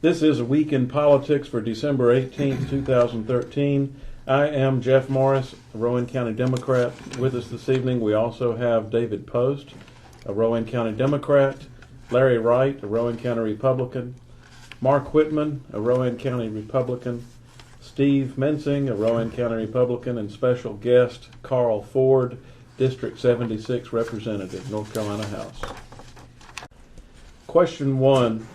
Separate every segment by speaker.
Speaker 1: This is A Week in Politics for December 18th, 2013. I am Jeff Morris, a Rowan County Democrat. With us this evening, we also have David Post, a Rowan County Democrat, Larry Wright, a Rowan County Republican, Mark Whitman, a Rowan County Republican, Steve Mensing, a Rowan County Republican, and special guest Carl Ford, District 76 Representative, North Carolina House. Question 1.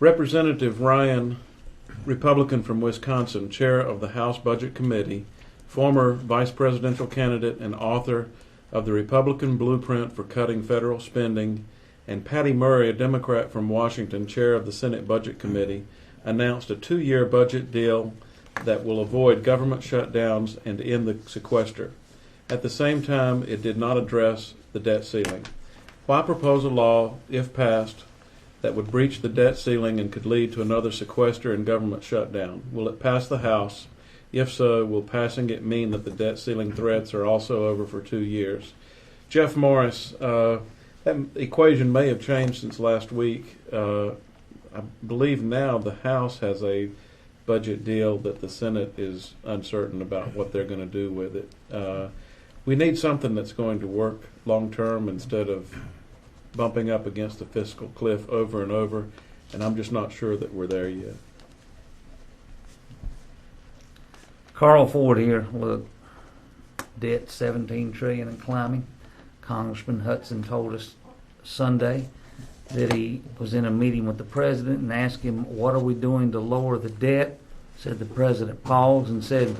Speaker 1: Representative Ryan, Republican from Wisconsin, chair of the House Budget Committee, former vice presidential candidate and author of the Republican Blueprint for Cutting Federal Spending, and Patty Murray, a Democrat from Washington, chair of the Senate Budget Committee, announced a 2-year budget deal that will avoid government shutdowns and end the sequester. At the same time, it did not address the debt ceiling. Why propose a law, if passed, that would breach the debt ceiling and could lead to another sequester and government shutdown? Will it pass the House? If so, will passing it mean that the debt ceiling threats are also over for 2 years? Jeff Morris, that equation may have changed since last week. I believe now the House has a budget deal that the Senate is uncertain about what they're going to do with it. We need something that's going to work long term instead of bumping up against the fiscal cliff over and over, and I'm just not sure that we're there yet.
Speaker 2: Carl Ford here with debt $17 trillion and climbing. Congressman Hudson told us Sunday that he was in a meeting with the president and asked him, what are we doing to lower the debt? Said the president paused and said,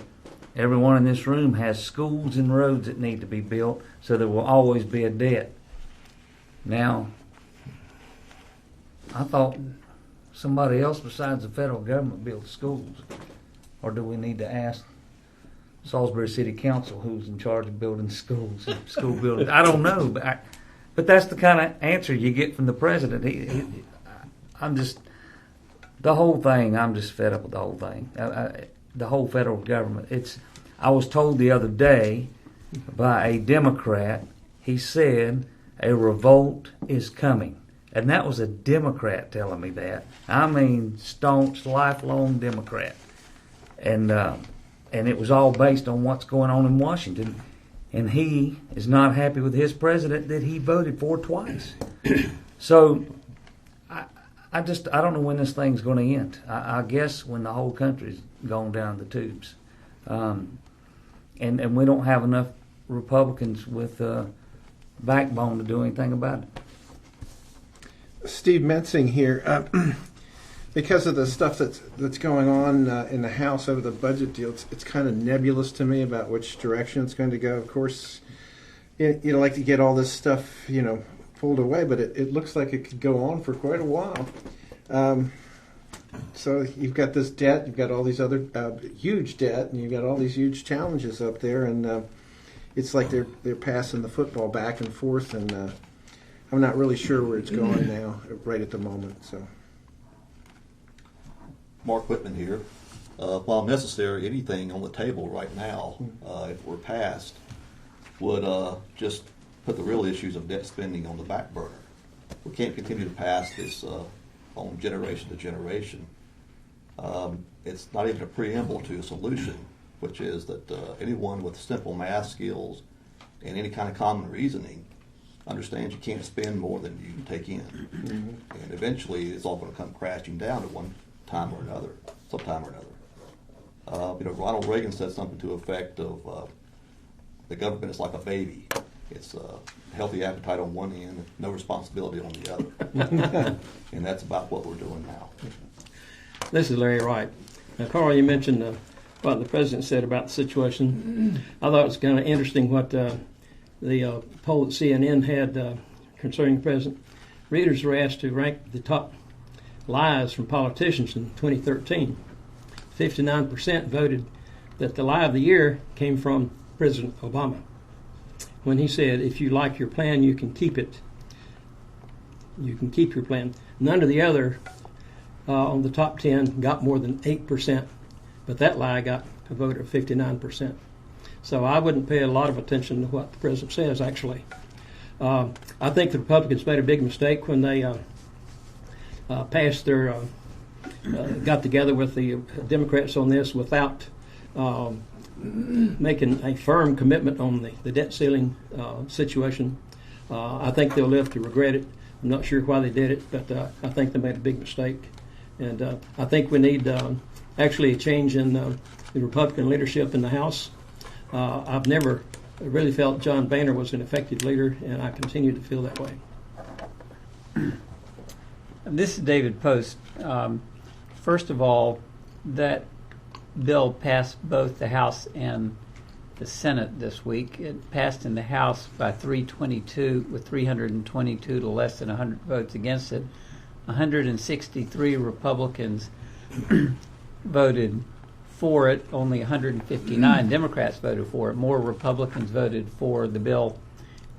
Speaker 2: everyone in this room has schools and roads that need to be built, so there will always be a debt. Now, I thought somebody else besides the federal government builds schools. Or do we need to ask Salisbury City Council who's in charge of building schools, school buildings? I don't know, but that's the kind of answer you get from the president. I'm just fed up with the whole thing. The whole federal government. I was told the other day by a Democrat, he said, a revolt is coming. And that was a Democrat telling me that. I mean, staunch, lifelong Democrat. And it was all based on what's going on in Washington. And he is not happy with his president that he voted for twice. So I don't know when this thing's going to end. I guess when the whole country's gone down the tubes. And we don't have enough Republicans with backbone to do anything about it.
Speaker 3: Steve Mensing here. Because of the stuff that's going on in the House over the budget deal, it's kind of nebulous to me about which direction it's going to go. Of course, you'd like to get all this stuff, pulled away, but it looks like it could go on for quite a while. So you've got this debt, you've got all these other huge debt, and you've got all these huge challenges up there, and it's like they're passing the football back and forth, and I'm not really sure where it's going now, right at the moment. So,
Speaker 4: Mark Whitman here. While necessary, anything on the table right now, if we're passed, would just put the real issues of debt spending on the back burner. We can't continue to pass this on generation to generation. It's not even a preamble to a solution, which is that anyone with simple math skills and any kind of common reasoning understands you can't spend more than you can take in. Mm-hmm. And eventually it's all going to come crashing down at one time or another, sometime or another. Ronald Reagan said something to the effect of the government is like a baby. It's a healthy appetite on one end, no responsibility on the other. And that's about what we're doing now.
Speaker 5: This is Larry Wright. Now, Carl, you mentioned what the president said about the situation. I thought it was kind of interesting what the poll that CNN had concerning the president. Readers were asked to rank the top lies from politicians in 2013. 59% voted that the lie of the year came from President Obama, when he said, if you like your plan, you can keep it. You can keep your plan. None of the other on the top 10 got more than 8%, but that lie got a vote of 59%. So I wouldn't pay a lot of attention to what the president says, actually. I think the Republicans made a big mistake when they passed their got together with the Democrats on this without making a firm commitment on the debt ceiling situation. I think they'll live to regret it. I'm not sure why they did it, but I think they made a big mistake. And I think we need actually a change in the Republican leadership in the House. I've never really felt John Boehner was an effective leader, and I continue to feel that way.
Speaker 6: This is David Post. First of all, that bill passed both the House and the Senate this week. It passed in the House by 322 with 322 to less than 100 votes against it. 163 Republicans voted for it. Only 159 Democrats voted for it. More Republicans voted for the bill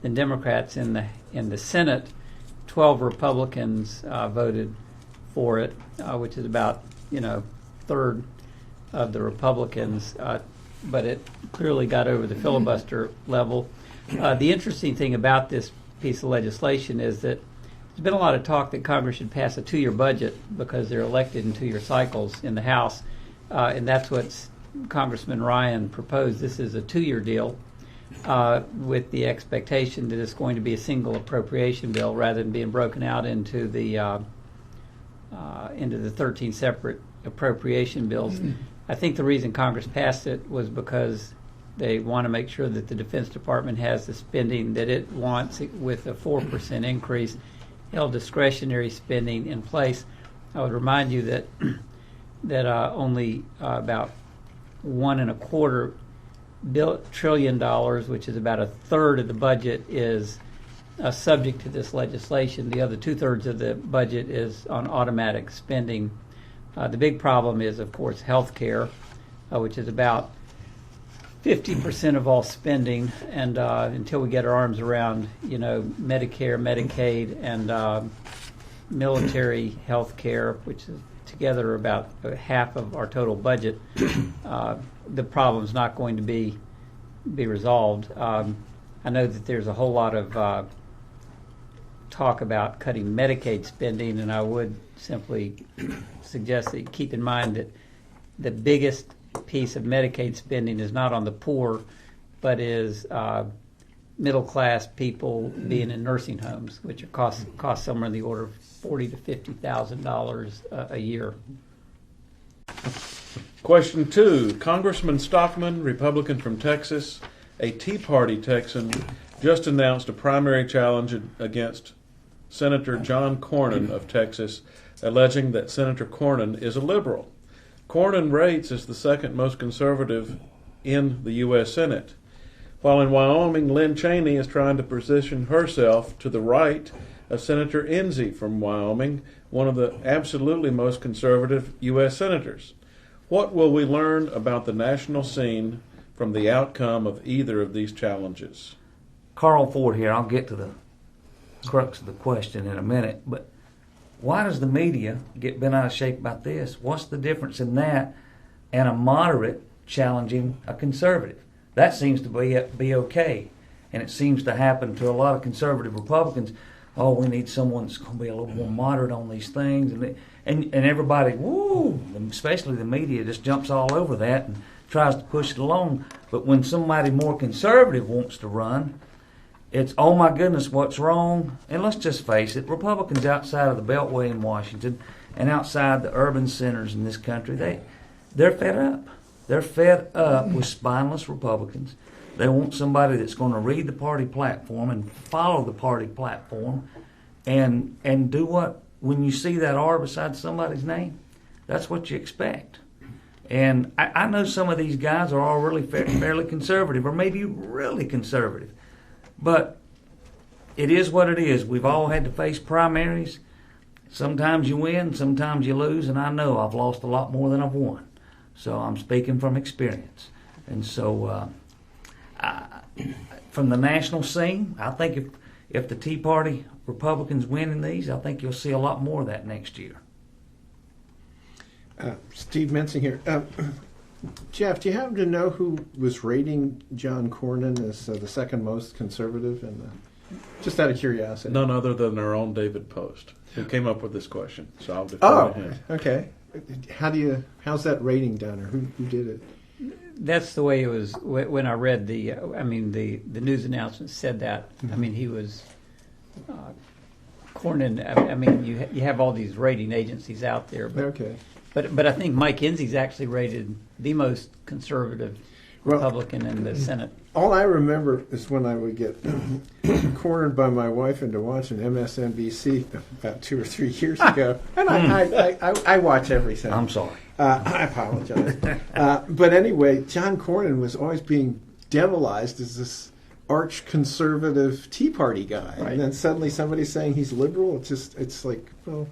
Speaker 6: than Democrats in the Senate. 12 Republicans voted for it, which is about third of the Republicans. But it clearly got over the filibuster level. The interesting thing about this piece of legislation is that there's been a lot of talk that Congress should pass a 2-year budget because they're elected in 2-year cycles in the House, and that's what Congressman Ryan proposed. This is a 2-year deal with the expectation that it's going to be a single appropriation bill rather than being broken out into the 13 separate appropriation bills. I think the reason Congress passed it was because they want to make sure that the Defense Department has the spending that it wants with a 4% increase, held discretionary spending in place. I would remind you that only about $1.25 trillion, which is about a third of the budget, is subject to this legislation. The other 2/3 of the budget is on automatic spending. The big problem is, of course, health care, which is about 50% of all spending. And until we get our arms around, Medicare, Medicaid, and military health care, which is together about half of our total budget, the problem's not going to be resolved. I know that there's a whole lot of talk about cutting Medicaid spending, and I would simply suggest that you keep in mind that the biggest piece of Medicaid spending is not on the poor, but is middle-class people being in nursing homes, which cost somewhere in the order of $40,000 to $50,000 a year.
Speaker 1: Question 2. Congressman Stockman, Republican from Texas, a Tea Party Texan, just announced a primary challenge against Senator John Cornyn of Texas, alleging that Senator Cornyn is a liberal. Cornyn rates as the second most conservative in the U.S. Senate. While in Wyoming, Lynn Cheney is trying to position herself to the right of Senator Enzi from Wyoming, one of the absolutely most conservative U.S. senators. What will we learn about the national scene from the outcome of either of these challenges?
Speaker 2: Carl Ford here. I'll get to the crux of the question in a minute, but why does the media get bent out of shape about this? What's the difference in that and a moderate challenging a conservative? That seems to be okay, and it seems to happen to a lot of conservative Republicans. Oh, we need someone that's going to be a little more moderate on these things, and everybody, woo, especially the media, just jumps all over that and tries to push it along. But when somebody more conservative wants to run, it's, oh my goodness, what's wrong? And let's just face it, Republicans outside of the Beltway in Washington and outside the urban centers in this country, they're fed up. They're fed up with spineless Republicans. They want somebody that's going to read the party platform and follow the party platform and do what, when you see that R beside somebody's name, that's what you expect. And I know some of these guys are all really fairly conservative, or maybe really conservative. But it is what it is. We've all had to face primaries. Sometimes you win, sometimes you lose, and I know I've lost a lot more than I've won. So I'm speaking from experience. And so from the national scene, I think if the Tea Party Republicans win in these, I think you'll see a lot more of that next year.
Speaker 3: Steve Mensing here. Jeff, do you happen to know who was rating John Cornyn as the second most conservative in Just out of curiosity.
Speaker 1: None other than our own David Post, who came up with this question. So I'll defer to him.
Speaker 3: Okay. How's that rating done, or who did it?
Speaker 6: That's the way it was when I read the news announcement said that. I mean, he was Cornyn. I mean, you have all these rating agencies out there, but I think Mike Enzi's actually rated the most conservative Republican in the Senate.
Speaker 3: All I remember is when I would get cornered by my wife into watching MSNBC about 2 or 3 years ago, and I watch everything.
Speaker 2: I'm sorry.
Speaker 3: I apologize. But anyway, John Cornyn was always being devilized as this arch conservative Tea Party guy,
Speaker 6: Right.
Speaker 3: and then suddenly somebody's saying he's liberal. It's like, well,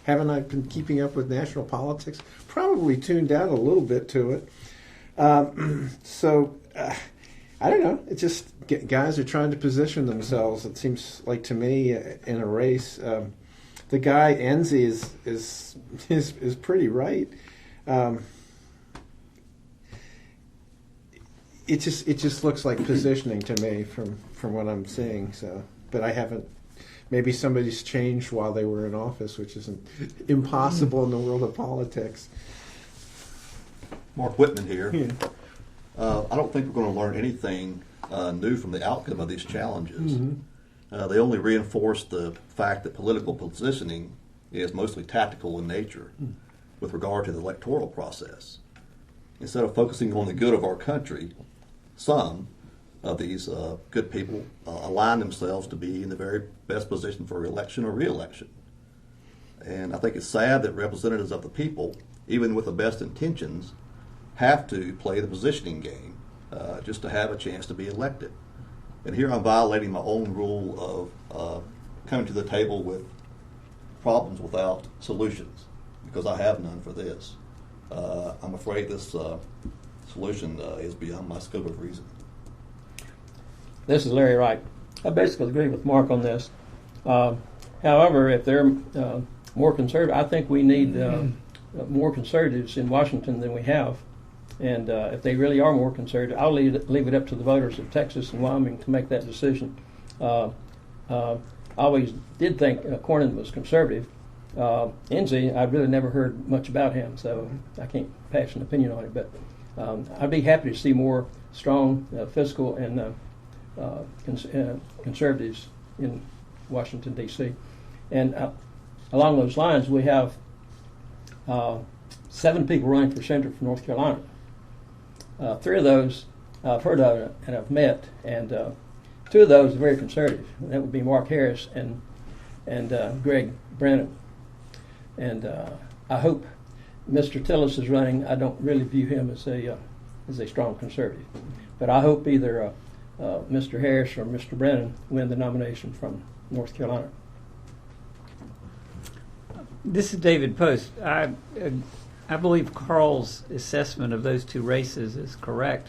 Speaker 3: haven't I been keeping up with national politics? Probably tuned out a little bit to it. I don't know. It's just guys are trying to position themselves. It seems like to me in a race. The guy Enzi is pretty right. It just looks like positioning to me from what I'm seeing. So, but I haven't. Maybe somebody's changed while they were in office, which isn't impossible in the world of politics.
Speaker 4: Mark Whitman here.
Speaker 3: Yeah.
Speaker 4: I don't think we're going to learn anything new from the outcome of these challenges. They only reinforce the fact that political positioning is mostly tactical in nature with regard to the electoral process. Instead of focusing on the good of our country, some of these good people align themselves to be in the very best position for election or re-election. And I think it's sad that representatives of the people, even with the best intentions, have to play the positioning game just to have a chance to be elected. And here I'm violating my own rule of coming to the table with problems without solutions, because I have none for this. I'm afraid this solution is beyond my scope of reason.
Speaker 5: This is Larry Wright. I basically agree with Mark on this. However, if they're more conservative, I think we need more conservatives in Washington than we have. And if they really are more conservative, I'll leave it up to the voters of Texas and Wyoming to make that decision. I always did think Cornyn was conservative. Enzi, I've really never heard much about him, so I can't pass an opinion on it. But I'd be happy to see more strong fiscal and conservatives in Washington, D.C. And along those lines, we have 7 people running for senator from North Carolina. 3 of those I've heard of and I've met, and 2 of those are very conservative. That would be Mark Harris and Greg Brennan. And I hope Mr. Tillis is running. I don't really view him as a strong conservative, but I hope either Mr. Harris or Mr. Brennan win the nomination from North Carolina.
Speaker 6: This is David Post. I believe Carl's assessment of those 2 races is correct,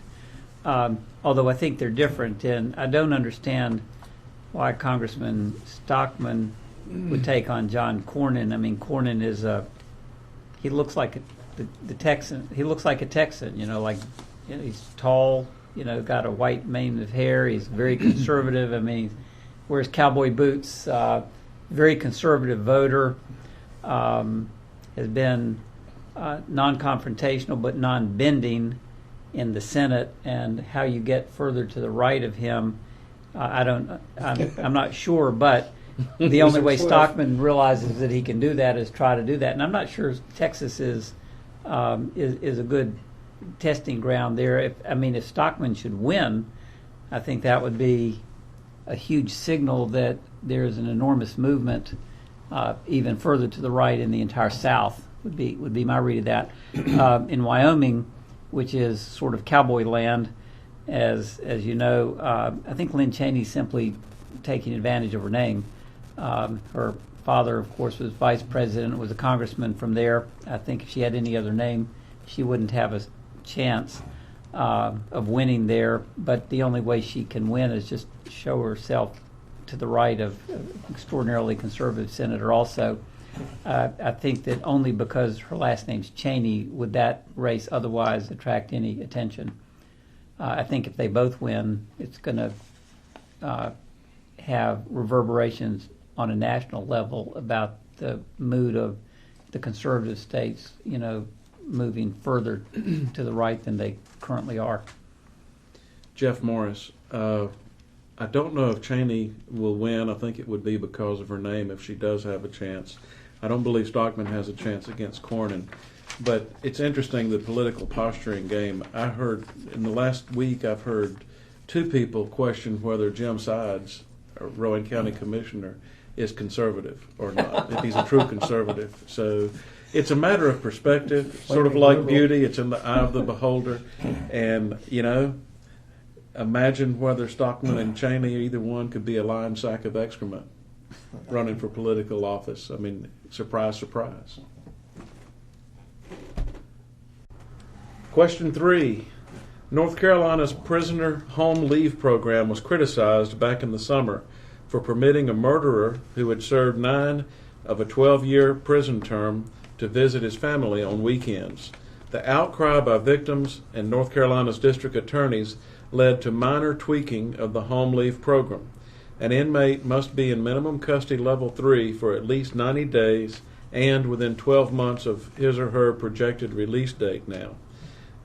Speaker 6: although I think they're different, and I don't understand why Congressman Stockman would take on John Cornyn. I mean, Cornyn is he looks like the Texan. He looks like a Texan, he's tall, got a white mane of hair. He's very conservative. I mean, he wears cowboy boots, very conservative voter, has been non-confrontational but non-bending in the Senate, and how you get further to the right of him, I'm not sure, but the only way Stockman realizes that he can do that is try to do that, and I'm not sure Texas is a good testing ground there. If Stockman should win, I think that would be a huge signal that there's an enormous movement even further to the right in the entire South. Would be my read of that. In Wyoming, which is sort of cowboy land, as you know, I think Lynn Cheney's simply taking advantage of her name. Her father, of course, was vice president, was a congressman from there. I think if she had any other name, she wouldn't have a chance of winning there. But the only way she can win is just show herself to the right of an extraordinarily conservative senator also. I think that only because her last name's Cheney would that race otherwise attract any attention. I think if they both win, it's going to have reverberations on a national level about the mood of the conservative states, moving further to the right than they currently are.
Speaker 1: Jeff Morris. I don't know if Cheney will win. I think it would be because of her name if she does have a chance. I don't believe Stockman has a chance against Cornyn. But it's interesting, the political posturing game. I heard in the last week, I've heard two people question whether Jim Sides, a Rowan County Commissioner, is conservative or not, if he's a true conservative. So it's a matter of perspective, sort of like beauty. It's in the eye of the beholder. And, imagine whether Stockman and Cheney, either one, could be a lion sack of excrement running for political office. I mean, surprise, surprise. Question 3. North Carolina's prisoner home leave program was criticized back in the summer for permitting a murderer who had served 9 of a 12-year prison term to visit his family on weekends. The outcry by victims and North Carolina's district attorneys led to minor tweaking of the home leave program. An inmate must be in minimum custody level 3 for at least 90 days and within 12 months of his or her projected release date now.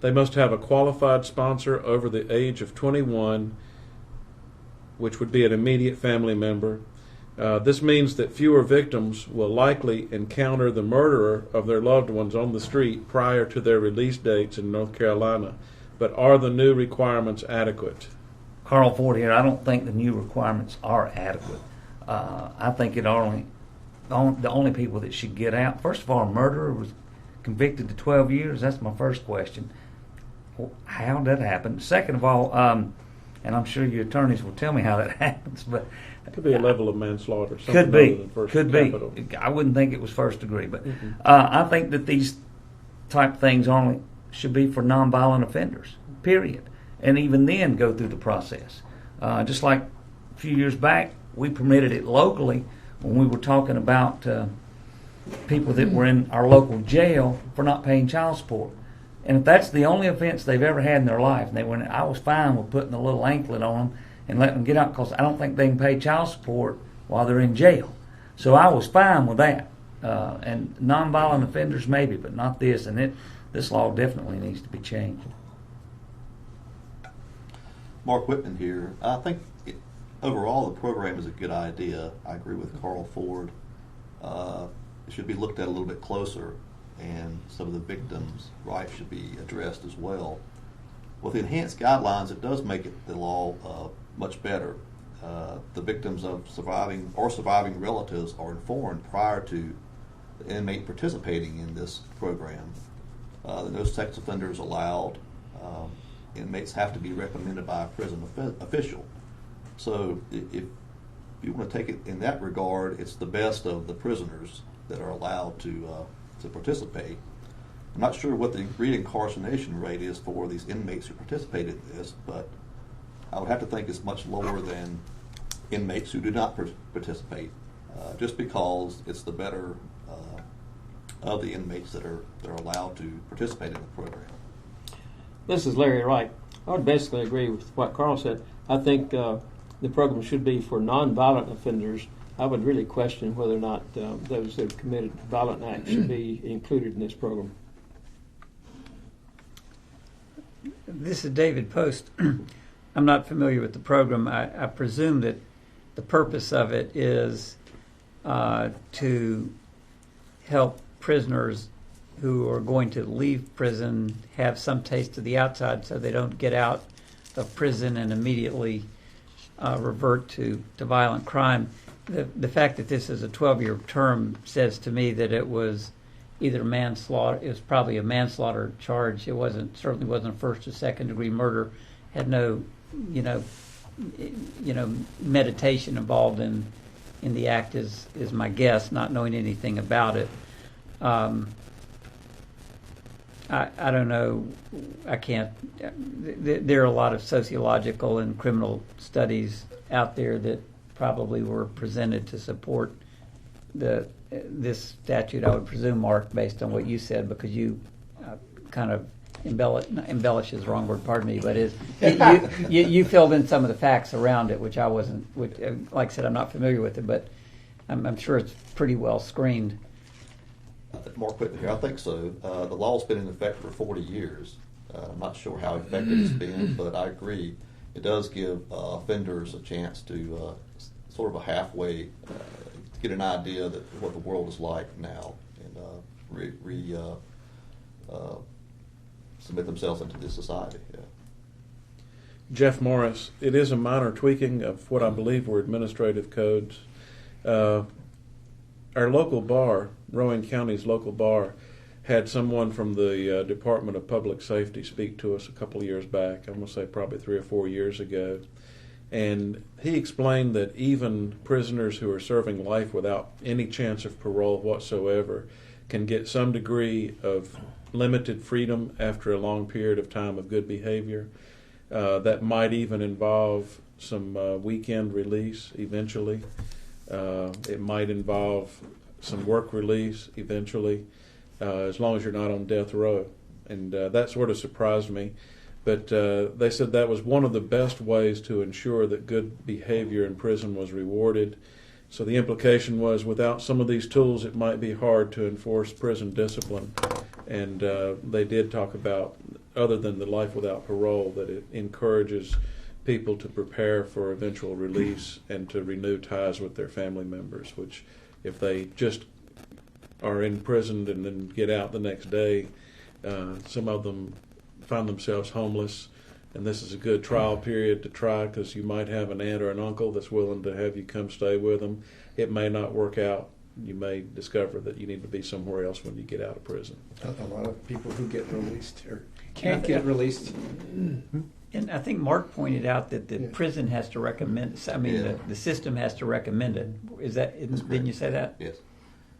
Speaker 1: They must have a qualified sponsor over the age of 21, which would be an immediate family member. This means that fewer victims will likely encounter the murderer of their loved ones on the street prior to their release dates in North Carolina. But are the new requirements adequate?
Speaker 2: Carl Ford here. I don't think the new requirements are adequate. I think the only people that should get out, first of all, a murderer was convicted to 12 years. That's my first question. How did that happen? Second of all, and I'm sure your attorneys will tell me how that happens, but
Speaker 1: It could be a level of manslaughter.
Speaker 2: Could be.
Speaker 1: Other than first
Speaker 2: Could
Speaker 1: capital.
Speaker 2: be. I wouldn't think it was first degree, but I think that these type things only should be for nonviolent offenders, period. And even then go through the process. Just like a few years back, we permitted it locally when we were talking about people that were in our local jail for not paying child support. And if that's the only offense they've ever had in their life, and I was fine with putting a little anklet on them and letting them get out because I don't think they can pay child support while they're in jail. So I was fine with that. And nonviolent offenders maybe, but not this. And this law definitely needs to be changed.
Speaker 4: Mark Whitman here. I think overall the program is a good idea. I agree with Carl Ford. It should be looked at a little bit closer, and some of the victims' rights should be addressed as well. With the enhanced guidelines, it does make the law much better. The victims of surviving relatives are informed prior to the inmate participating in this program. No sex offenders allowed. Inmates have to be recommended by a prison official. So if you want to take it in that regard, it's the best of the prisoners that are allowed to participate. I'm not sure what the reincarceration rate is for these inmates who participate in this, but I would have to think it's much lower than inmates who do not participate, just because it's the better of the inmates that are allowed to participate in the program.
Speaker 5: This is Larry Wright. I would basically agree with what Carl said. I think the program should be for nonviolent offenders. I would really question whether or not those that have committed violent acts should be included in this program.
Speaker 6: This is David Post. I'm not familiar with the program. I presume that the purpose of it is to help prisoners who are going to leave prison have some taste of the outside so they don't get out of prison and immediately revert to violent crime. The fact that this is a 12-year term says to me that it was either manslaughter. It was probably a manslaughter charge. It certainly wasn't first or second degree murder. Had no, meditation involved in the act is my guess, not knowing anything about it. I don't know. I can't. There are a lot of sociological and criminal studies out there that probably were presented to support this statute. I would presume, Mark, based on what you said, because you kind of embellish is the wrong word, pardon me, but you filled in some of the facts around it, which I wasn't, like I said, I'm not familiar with it, but I'm sure it's pretty well screened.
Speaker 4: Mark Whitman here. I think so. The law's been in effect for 40 years. I'm not sure how effective it's been, but I agree. It does give offenders a chance to sort of a halfway get an idea that what the world is like now and submit themselves into this society. Yeah.
Speaker 1: Jeff Morris, it is a minor tweaking of what I believe were administrative codes. Our local bar, Rowan County's local bar, had someone from the Department of Public Safety speak to us a couple of years back. I'm going to say probably 3 or 4 years ago. And he explained that even prisoners who are serving life without any chance of parole whatsoever can get some degree of limited freedom after a long period of time of good behavior. That might even involve some weekend release eventually. It might involve some work release eventually, as long as you're not on death row. And that sort of surprised me. But they said that was one of the best ways to ensure that good behavior in prison was rewarded. So the implication was without some of these tools, it might be hard to enforce prison discipline. And they did talk about, other than the life without parole, that it encourages people to prepare for eventual release and to renew ties with their family members, which if they just are imprisoned and then get out the next day, some of them find themselves homeless, and this is a good trial period to try because you might have an aunt or an uncle that's willing to have you come stay with them. It may not work out. You may discover that you need to be somewhere else when you get out of prison.
Speaker 3: A lot of people who get released or can't get released.
Speaker 6: And I think Mark pointed out that the prison has to recommend. I mean, the system has to recommend it. Is that? Didn't you say that?
Speaker 4: Yes.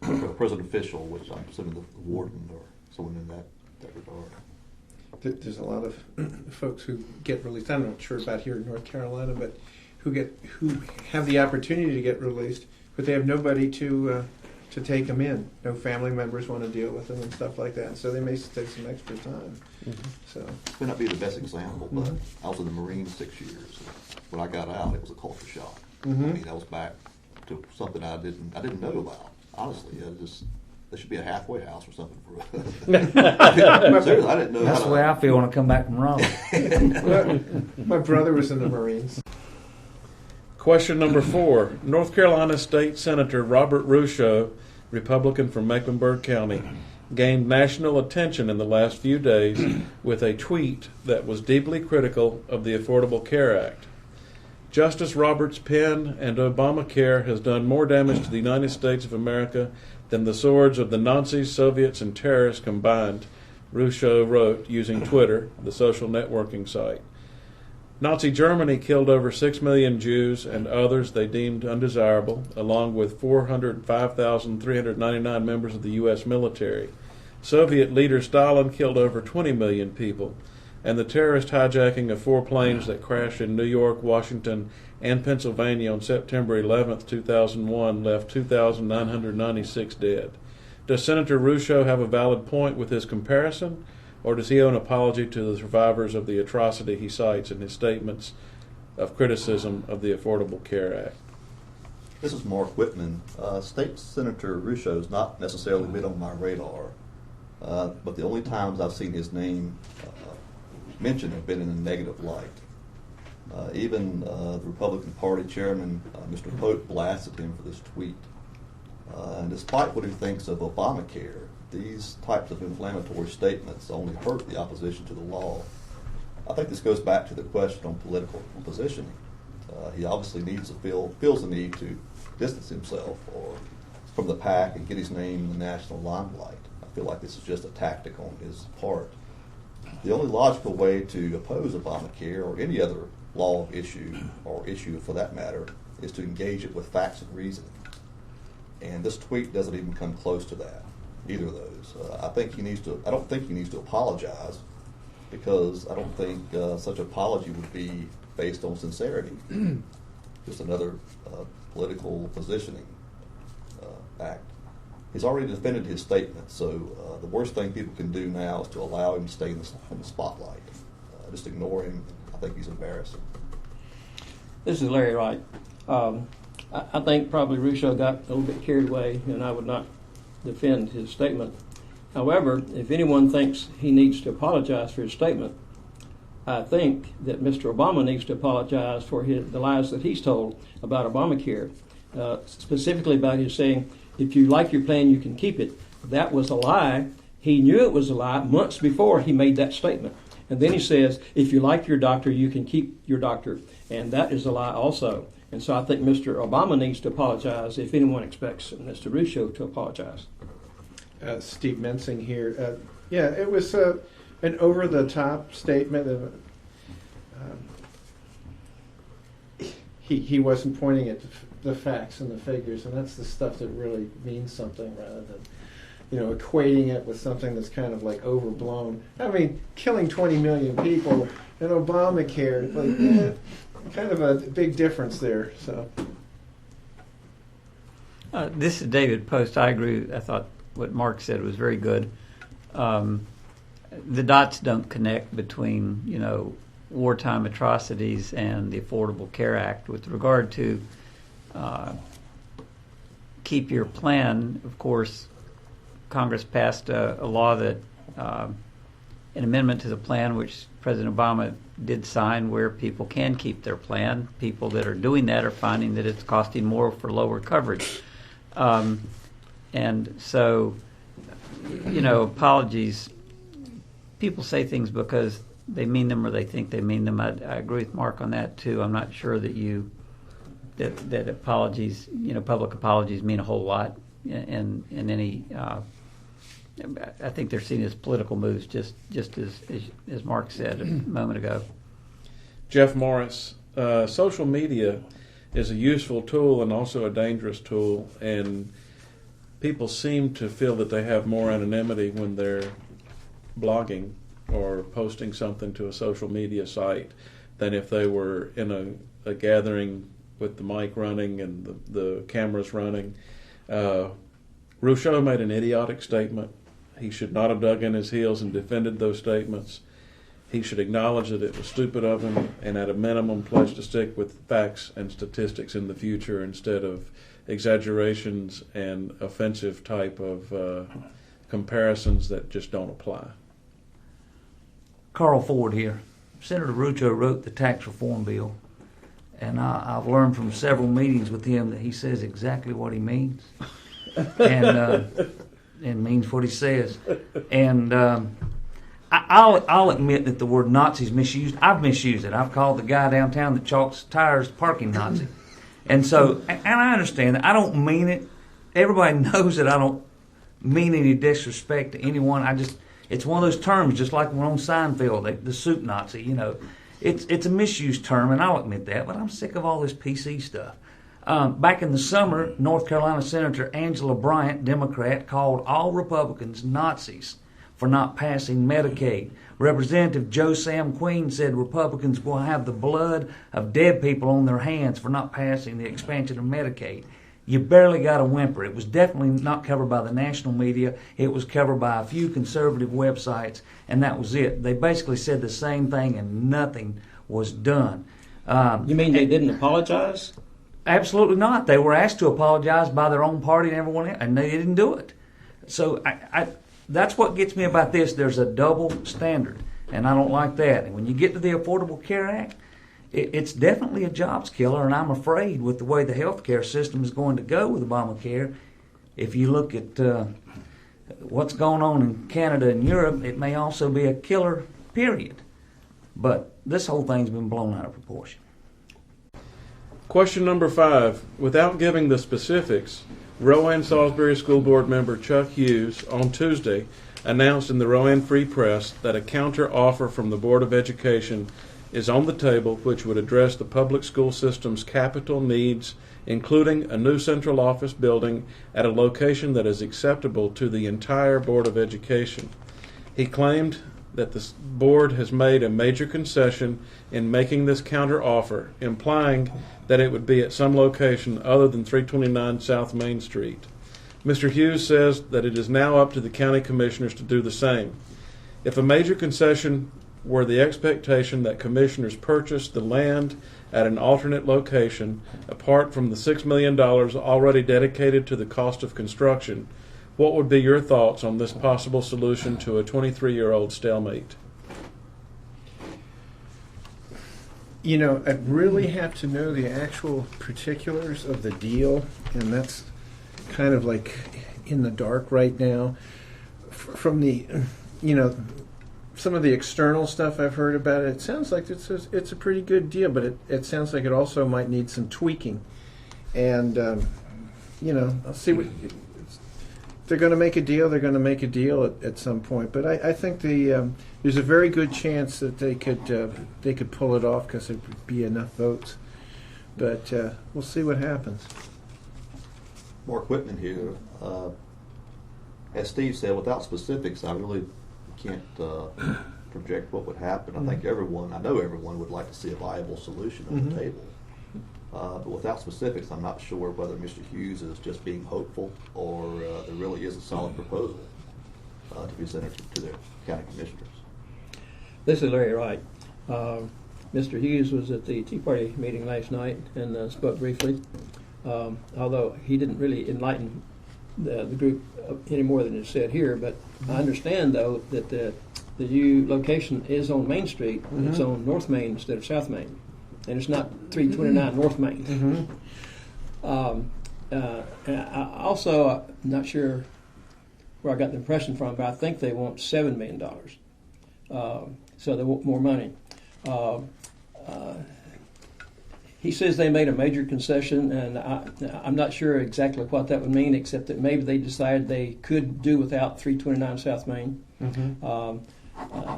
Speaker 4: A prison official, which I'm assuming the warden or someone in that regard.
Speaker 3: There's a lot of folks who get released. I'm not sure about here in North Carolina, but who have the opportunity to get released, but they have nobody to take them in. No family members want to deal with them and stuff like that. So they may take some extra time.
Speaker 1: Mm-hmm.
Speaker 3: So
Speaker 4: It may not be the best example, but I was in the Marines 6 years. When I got out, it was a culture shock. I mean, that was back to something I didn't know about. Honestly, there should be a halfway house or something for us. Seriously, I didn't know.
Speaker 2: That's the way I feel when I come back from Raleigh.
Speaker 3: my brother was in the Marines.
Speaker 1: Question number 4. North Carolina State Senator Robert Rucho, Republican from Mecklenburg County, gained national attention in the last few days with a tweet that was deeply critical of the Affordable Care Act. Justice Roberts' pen and Obamacare has done more damage to the United States of America than the swords of the Nazis, Soviets, and terrorists combined, Rucho wrote using Twitter, the social networking site. Nazi Germany killed over 6 million Jews and others they deemed undesirable, along with 405,399 members of the U.S. military. Soviet leader Stalin killed over 20 million people, and the terrorist hijacking of 4 planes that crashed in New York, Washington, and Pennsylvania on September 11, 2001 left 2,996 dead. Does Senator Rucho have a valid point with his comparison, or does he owe an apology to the survivors of the atrocity he cites in his statements of criticism of the Affordable Care Act?
Speaker 4: This is Mark Whitman. State Senator Rucho has not necessarily been on my radar, but the only times I've seen his name mentioned have been in a negative light. Even the Republican Party chairman, Mr. Pope, blasted him for this tweet. And despite what he thinks of Obamacare, these types of inflammatory statements only hurt the opposition to the law. I think this goes back to the question on political positioning. He obviously feels the need to distance himself from the pack and get his name in the national limelight. I feel like this is just a tactic on his part. The only logical way to oppose Obamacare or any other law issue, or issue for that matter, is to engage it with facts and reasoning. And this tweet doesn't even come close to that, either of those. I don't think he needs to apologize, because I don't think such apology would be based on sincerity. Just another political positioning act. he's already defended his statement. So the worst thing people can do now is to allow him to stay in the spotlight. Just ignore him. I think he's embarrassing.
Speaker 5: This is Larry Wright. I think probably Russo got a little bit carried away, and I would not defend his statement. However, if anyone thinks he needs to apologize for his statement, I think that Mr. Obama needs to apologize for the lies that he's told about Obamacare, specifically about his saying, if you like your plan, you can keep it. That was a lie. He knew it was a lie months before he made that statement. And then he says, if you like your doctor, you can keep your doctor. And that is a lie also. And so I think Mr. Obama needs to apologize if anyone expects Mr. Russo to apologize.
Speaker 3: Steve Mensing here. Yeah, it was an over-the-top statement. He wasn't pointing at the facts and the figures, and that's the stuff that really means something rather than, equating it with something that's kind of like overblown. I mean, killing 20 million people and Obamacare, kind of a big difference there. So,
Speaker 6: this is David Post. I agree. I thought what Mark said was very good. The dots don't connect between, wartime atrocities and the Affordable Care Act. With regard to keep your plan, of course, Congress passed a law that, an amendment to the plan, which President Obama did sign, where people can keep their plan. People that are doing that are finding that it's costing more for lower coverage. And so, apologies. People say things because they mean them or they think they mean them. I agree with Mark on that too. I'm not sure that apologies, public apologies mean a whole lot in any. I think they're seen as political moves, just as Mark said a moment ago.
Speaker 1: Jeff Morris, social media is a useful tool and also a dangerous tool, and people seem to feel that they have more anonymity when they're blogging or posting something to a social media site than if they were in a gathering with the mic running and the cameras running. Rousseau made an idiotic statement. He should not have dug in his heels and defended those statements. He should acknowledge that it was stupid of him and at a minimum pledge to stick with facts and statistics in the future instead of exaggerations and offensive type of comparisons that just don't apply.
Speaker 2: Carl Ford here. Senator Russo wrote the tax reform bill, and I've learned from several meetings with him that he says exactly what he means, and means what he says. And I'll admit that the word Nazi is misused. I've misused it. I've called the guy downtown that chalks tires parking Nazi. And so, and I understand that. I don't mean it. Everybody knows that I don't mean any disrespect to anyone. It's one of those terms, just like when on Seinfeld, the soup Nazi, It's a misused term, and I'll admit that, but I'm sick of all this PC stuff. Back in the summer, North Carolina Senator Angela Bryant, Democrat, called all Republicans Nazis for not passing Medicaid. Representative Joe Sam Queen said Republicans will have the blood of dead people on their hands for not passing the expansion of Medicaid. You barely got a whimper. It was definitely not covered by the national media. It was covered by a few conservative websites, and that was it. They basically said the same thing, and nothing was done.
Speaker 5: You mean they didn't apologize?
Speaker 2: Absolutely not. They were asked to apologize by their own party and everyone else, and they didn't do it. So that's what gets me about this. There's a double standard, and I don't like that. And when you get to the Affordable Care Act, it's definitely a jobs killer, and I'm afraid with the way the health care system is going to go with Obamacare, if you look at what's going on in Canada and Europe, it may also be a killer, period. But this whole thing's been blown out of proportion.
Speaker 1: Question number 5. Without giving the specifics, Rowan-Salisbury School Board member Chuck Hughes on Tuesday announced in the Rowan Free Press that a counter offer from the Board of Education is on the table, which would address the public school system's capital needs, including a new central office building at a location that is acceptable to the entire Board of Education. He claimed that the board has made a major concession in making this counter offer, implying that it would be at some location other than 329 South Main Street. Mr. Hughes says that it is now up to the county commissioners to do the same. If a major concession were the expectation that commissioners purchase the land at an alternate location, apart from the $6 million already dedicated to the cost of construction, what would be your thoughts on this possible solution to a 23-year-old stalemate?
Speaker 3: You know, I'd really have to know the actual particulars of the deal, and that's kind of like in the dark right now. From the, you know, some of the external stuff I've heard about it, it sounds like it's a pretty good deal, but it sounds like it also might need some tweaking. And, you know, I'll see what... If they're going to make a deal, they're going to make a deal at some point. But I think there's a very good chance that they could pull it off because there would be enough votes. But we'll see what happens.
Speaker 4: Mark Whitman here. As Steve said, without specifics, I really can't project what would happen. I think I know everyone would like to see a viable solution on the table. But without specifics, I'm not sure whether Mr. Hughes is just being hopeful or there really is a solid proposal to be presented to their county commissioners.
Speaker 5: This is Larry Wright. Mr. Hughes was at the Tea Party meeting last night and spoke briefly, although he didn't really enlighten the group any more than is said here. But I understand, though, that the new location is on Main Street. And it's on North Main instead of South Main. And it's not 329 North Main. I'm not sure where I got the impression from, but I think they want $7 million. So they want more money. He says they made a major concession, and I'm not sure exactly what that would mean, except that maybe they decided they could do without 329 South Main.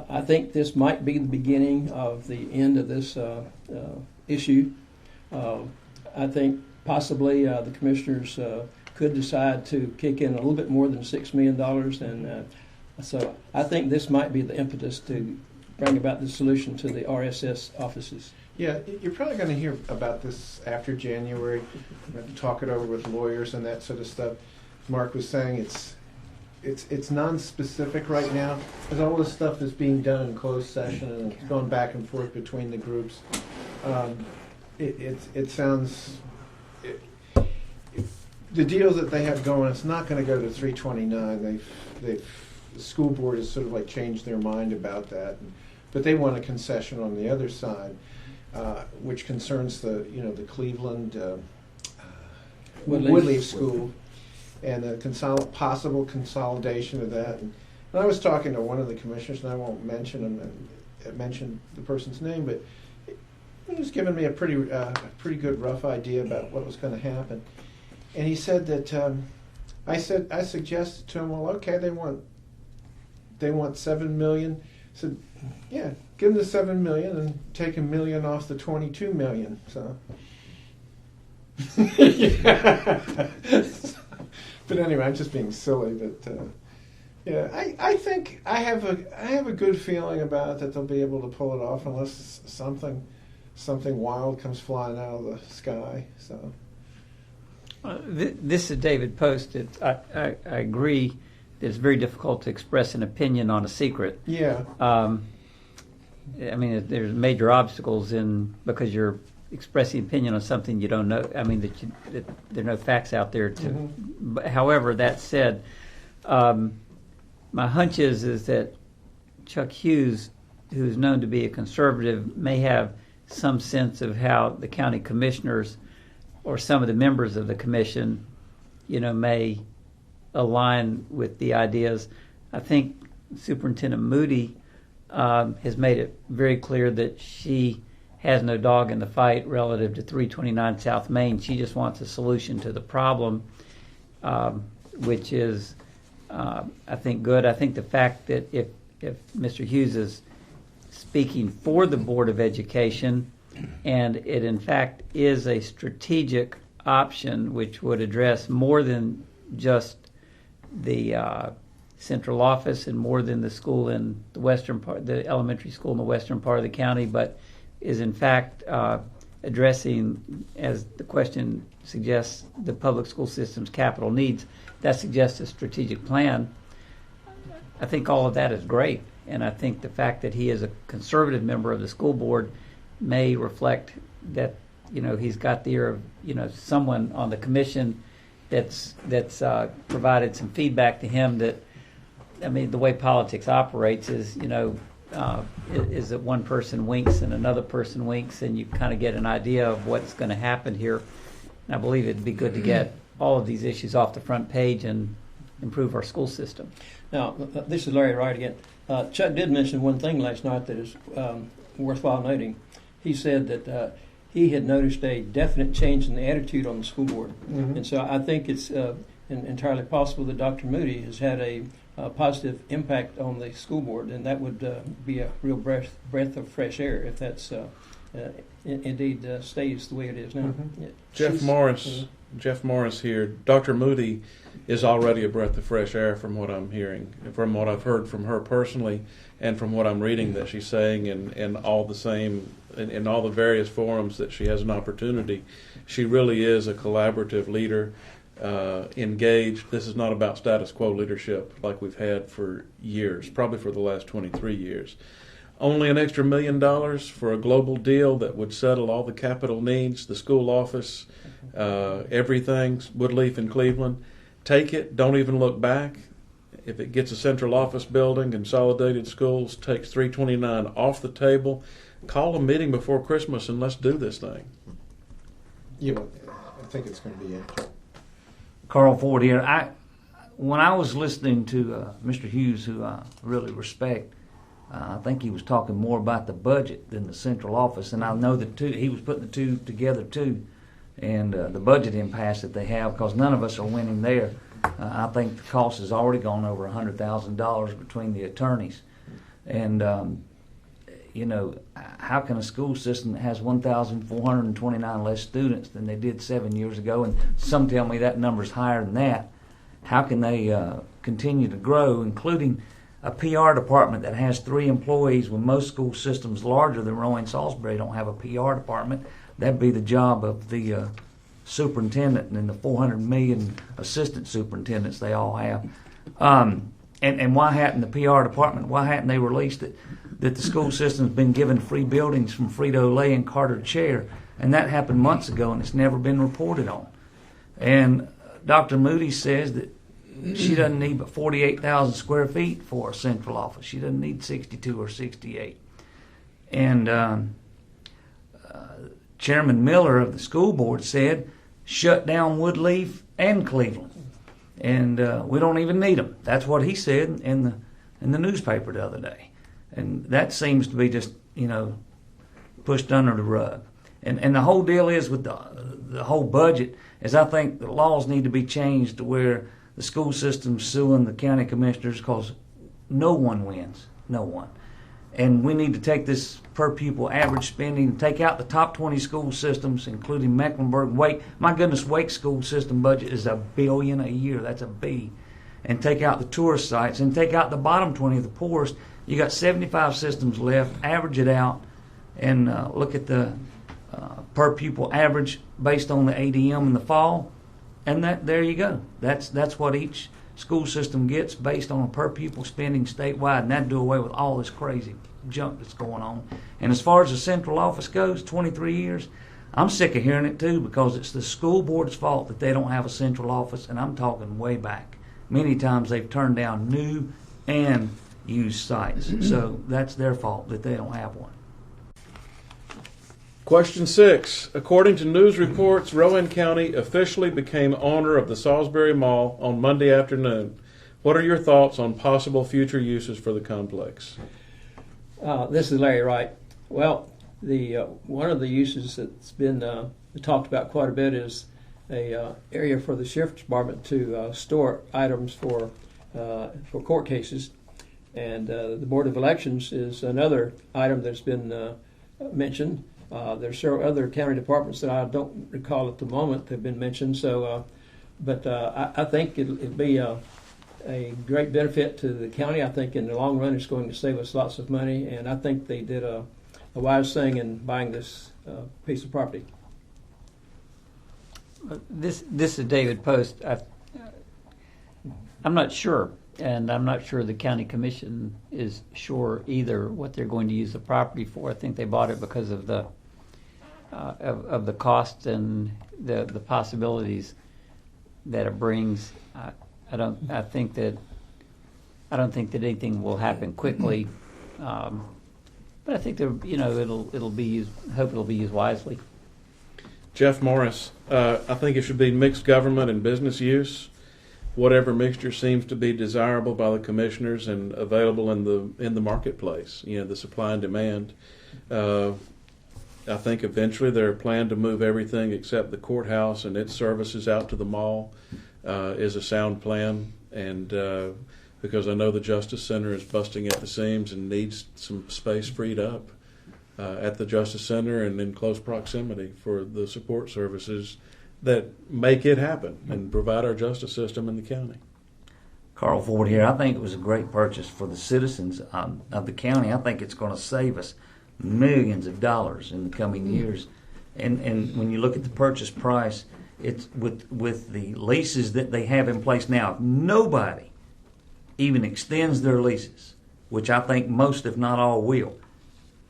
Speaker 5: I think this might be the beginning of the end of this issue. I think possibly the commissioners could decide to kick in a little bit more than $6 million, and so I think this might be the impetus to bring about the solution to the RSS offices.
Speaker 3: Yeah, you're probably going to hear about this after January. We're going to talk it over with lawyers and that sort of stuff. Mark was saying it's non-specific right now, because all this stuff is being done in closed session and it's going back and forth between the groups. It sounds the deal that they have going, it's not going to go to 329. The school board has sort of like changed their mind about that, but they want a concession on the other side, which concerns the Cleveland Woodleaf School. And the possible consolidation of that. And I was talking to one of the commissioners, and I won't mention him and mention the person's name, but he was giving me a pretty good rough idea about what was going to happen. And he said that I suggested to him, well, okay, they want $7 million. I said, yeah, give them the $7 million and take $1 million off the $22 million. So. But anyway, I'm just being silly. But yeah, I think I have a good feeling about it that they'll be able to pull it off unless something wild comes flying out of the sky. So
Speaker 6: this is David Post. I agree that it's very difficult to express an opinion on a secret.
Speaker 3: Yeah.
Speaker 6: I mean, there's major obstacles because you're expressing opinion on something you don't know. I mean, that there are no facts out there to. However, that said, my hunch is that Chuck Hughes, who's known to be a conservative, may have some sense of how the county commissioners or some of the members of the commission, may align with the ideas. I think Superintendent Moody has made it very clear that she has no dog in the fight relative to 329 South Main. She just wants a solution to the problem, which is, I think, good. I think the fact that if Mr. Hughes is speaking for the Board of Education, and it in fact is a strategic option which would address more than just the central office and more than the school in the western part, the elementary school in the western part of the county, but is in fact addressing, as the question suggests, the public school system's capital needs. That suggests a strategic plan. I think all of that is great, and I think the fact that he is a conservative member of the school board may reflect that, you know, he's got the ear of, you know, someone on the commission that's provided some feedback to him that, I mean, the way politics operates is, you know, is that one person winks and another person winks, and you kind of get an idea of what's going to happen here. And I believe it'd be good to get all of these issues off the front page and improve our school system.
Speaker 5: Now, this is Larry Wright again. Chuck did mention one thing last night that is worthwhile noting. He said that he had noticed a definite change in the attitude on the school board.
Speaker 3: Mm-hmm.
Speaker 5: And so I think it's entirely possible that Dr. Moody has had a positive impact on the school board, and that would be a real breath of fresh air if that's indeed stays the way it is now.
Speaker 3: Mm-hmm.
Speaker 5: Yeah.
Speaker 1: Jeff Morris here. Dr. Moody is already a breath of fresh air from what I'm hearing, from what I've heard from her personally, and from what I'm reading that she's saying in all the same, in all the various forums that she has an opportunity. She really is a collaborative leader, engaged. This is not about status quo leadership like we've had for years, probably for the last 23 years. Only an extra $1 million for a global deal that would settle all the capital needs, the school office, everything, Woodleaf and Cleveland. Take it, don't even look back. If it gets a central office building, Consolidated Schools takes $329 off the table. Call a meeting before Christmas and let's do this thing.
Speaker 3: I think it's going to be it.
Speaker 2: Carl Ford here. When I was listening to Mr. Hughes, who I really respect, I think he was talking more about the budget than the central office, and I know that he was putting the two together too, and the budget impasse that they have, because none of us are winning there. I think the cost has already gone over $100,000 between the attorneys, and you know, how can a school system that has 1,429 less students than they did 7 years ago, and some tell me that number's higher than that, how can they continue to grow, including a PR department that has 3 employees when most school systems larger than Rowan Salisbury don't have a PR department? That'd be the job of the superintendent and the 400 million assistant superintendents they all have. And why hadn't the PR department, why hadn't they released it, that the school system's been given free buildings from Frito-Lay and Carter Chair? And that happened months ago, and it's never been reported on. And Dr. Moody says that she doesn't need but 48,000 square feet for a central office. She doesn't need 62 or 68. And Chairman Miller of the school board said, shut down Woodleaf and Cleveland. And we don't even need them. That's what he said in the newspaper the other day. And that seems to be just, you know, pushed under the rug. And the whole deal is with the whole budget is I think the laws need to be changed to where the school system's suing the county commissioners because no one wins. No one. And we need to take this per pupil average spending and take out the top 20 school systems, including Mecklenburg, Wake. My goodness, Wake school system budget is $1 billion a year. That's a B. And take out the tourist sites and take out the bottom 20 of the poorest. You got 75 systems left. Average it out and look at the per pupil average based on the ADM in the fall. And there you go. That's what each school system gets based on a per pupil spending statewide, and that'd do away with all this crazy junk that's going on. And as far as the central office goes, 23 years, I'm sick of hearing it too because it's the school board's fault that they don't have a central office, and I'm talking way back. Many times they've turned down new and used sites, so that's their fault that they don't have one.
Speaker 1: Question 6. According to news reports, Rowan County officially became owner of the Salisbury Mall on Monday afternoon. What are your thoughts on possible future uses for the complex?
Speaker 5: This is Larry Wright. Well, the one of the uses that's been talked about quite a bit is a area for the sheriff's department to store items for court cases, and the Board of Elections is another item that's been mentioned. There's several other county departments that I don't recall at the moment have been mentioned. So, but I think it'll be a great benefit to the county. I think in the long run it's going to save us lots of money, and I think they did a wise thing in buying this piece of property.
Speaker 6: This is David Post. I'm not sure, and I'm not sure the county commission is sure either what they're going to use the property for. I think they bought it because of the cost and the possibilities that it brings. I don't think that anything will happen quickly, but I think that it'll be used. Hope it'll be used wisely.
Speaker 1: Jeff Morris, I think it should be mixed government and business use. Whatever mixture seems to be desirable by the commissioners and available in the marketplace. The supply and demand. I think eventually they're planning to move everything except the courthouse and its services out to the mall. Is a sound plan, and because I know the Justice Center is busting at the seams and needs some space freed up at the Justice Center and in close proximity for the support services that make it happen and provide our justice system in the county.
Speaker 2: Carl Ford here. I think it was a great purchase for the citizens of the county. I think it's going to save us millions of dollars in the coming years. And when you look at the purchase price, it's with the leases that they have in place now. If nobody even extends their leases, which I think most, if not all, will,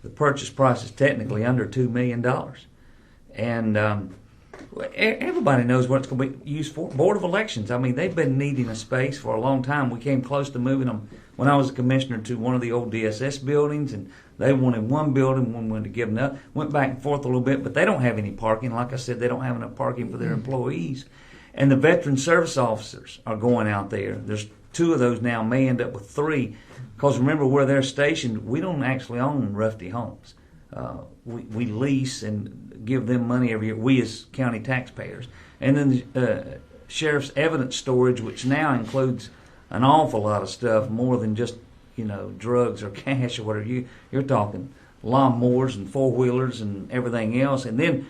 Speaker 2: the purchase price is technically under $2 million. And everybody knows what it's going to be used for. Board of Elections, I mean, they've been needing a space for a long time. We came close to moving them when I was a commissioner to one of the old DSS buildings, and they wanted one building, one wanted to give them up. Went back and forth a little bit, but they don't have any parking. Like I said, they don't have enough parking for their employees. And the veteran service officers are going out there. There's 2 of those now, may end up with 3. Because remember, where they're stationed, we don't actually own Rusty homes. We lease and give them money every year, we as county taxpayers. And then the sheriff's evidence storage, which now includes an awful lot of stuff, more than just drugs or cash or whatever. You're talking lawnmowers and 4-wheelers and everything else. And then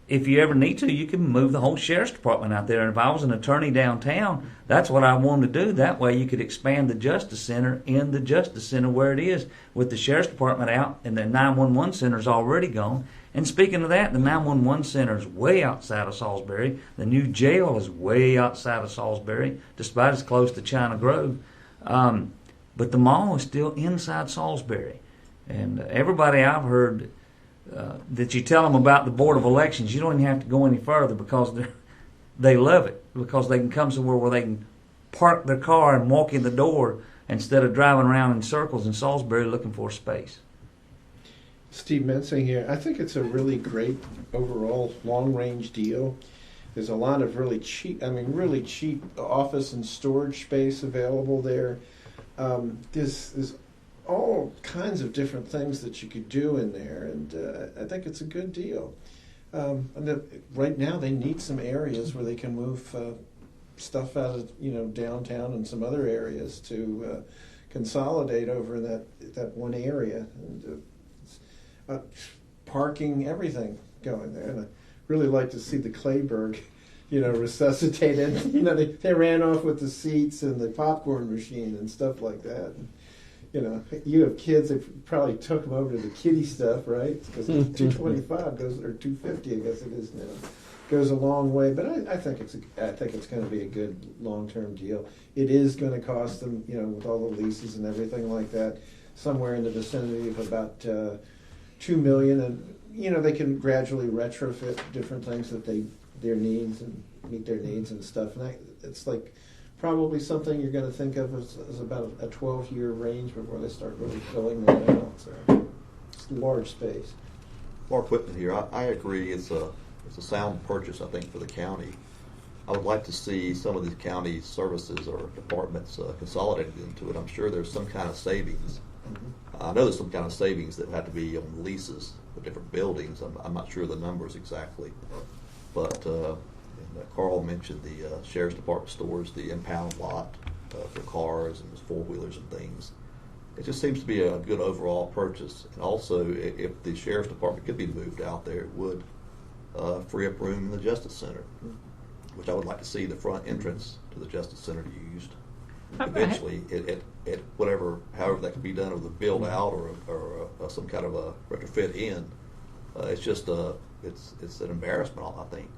Speaker 2: if you ever need to, you can move the whole sheriff's department out there. And if I was an attorney downtown, that's what I wanted to do. That way you could expand the Justice Center in the Justice Center where it is, with the sheriff's department out and the 911 center's already gone. And speaking of that, the 911 center is way outside of Salisbury. The new jail is way outside of Salisbury, despite it's close to China Grove. But the mall is still inside Salisbury. And everybody I've heard that you tell them about the Board of Elections, you don't even have to go any further because they love it, because they can come somewhere where they can park their car and walk in the door instead of driving around in circles in Salisbury looking for space.
Speaker 3: Steve Mensing here. I think it's a really great overall long-range deal. There's a lot of really cheap office and storage space available there. There's all kinds of different things that you could do in there, and I think it's a good deal. Right now, they need some areas where they can move stuff out of downtown and some other areas to consolidate over in that one area, and parking, everything going there. And I really like to see the Clayburg, resuscitated. They ran off with the seats and the popcorn machine and stuff like that. And, you have kids that probably took them over to the kiddie stuff, right? Because $225 goes, or $250, I guess it is now, goes a long way. But I think it's going to be a good long-term deal. It is going to cost them, with all the leases and everything like that, somewhere in the vicinity of about $2 million, and they can gradually retrofit different things that their needs and meet their needs and stuff. And it's like probably something you're going to think of as about a 12-year range before they start really filling that out. So it's large space.
Speaker 4: Mark Whitman here. I agree. It's a sound purchase, I think, for the county. I would like to see some of these county services or departments consolidated into it. I'm sure there's some kind of savings. I know there's some kind of savings that have to be on leases for different buildings. I'm not sure the numbers exactly, but Carl mentioned the sheriff's department stores, the impound lot for cars and 4-wheelers and things. It just seems to be a good overall purchase. And also, if the sheriff's department could be moved out there, it would free up room in the Justice Center, which I would like to see the front entrance to the Justice Center used. Eventually, it however that could be done with a build out or some kind of a retrofit in, It's just it's an embarrassment, I think,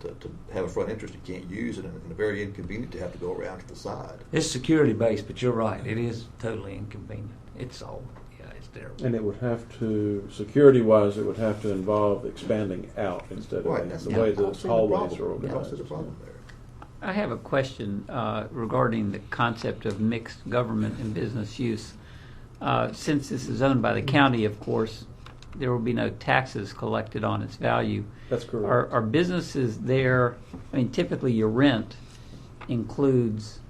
Speaker 4: to have a front interest you can't use, and very inconvenient to have to go around to the side.
Speaker 2: It's security based, but you're right. It is totally inconvenient. It's terrible.
Speaker 1: And it would have to, security-wise, it would have to involve expanding out instead of
Speaker 4: Right, that's
Speaker 1: the way the
Speaker 4: also
Speaker 1: hallways are
Speaker 4: problem. That's also
Speaker 1: organized.
Speaker 4: the problem there.
Speaker 6: I have a question regarding the concept of mixed government and business use. Since this is owned by the county, of course, there will be no taxes collected on its value.
Speaker 1: That's correct.
Speaker 6: Are businesses there? I mean, typically your rent includes,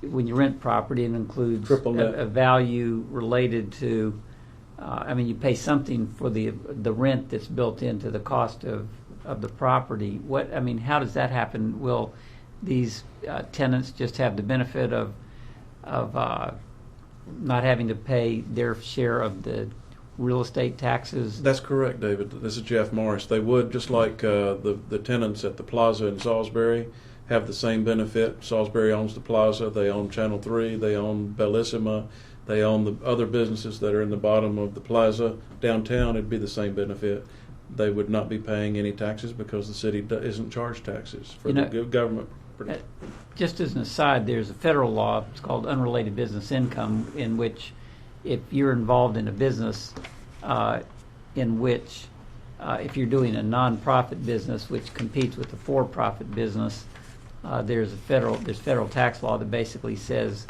Speaker 6: when you rent property, it includes
Speaker 1: Triple net.
Speaker 6: a value related to. I mean, you pay something for the rent that's built into the cost of the property. How does that happen? Will these tenants just have the benefit of not having to pay their share of the real estate taxes?
Speaker 1: That's correct, David. This is Jeff Morris. They would, just like the tenants at the plaza in Salisbury, have the same benefit. Salisbury owns the plaza. They own Channel 3. They own Bellissima. They own the other businesses that are in the bottom of the plaza. Downtown, it'd be the same benefit. They would not be paying any taxes because the city isn't charged taxes for the government.
Speaker 6: Just as an aside, there's a federal law, it's called unrelated business income, in which if you're involved in a business in which if you're doing a nonprofit business which competes with a for-profit business, there's federal tax law that basically says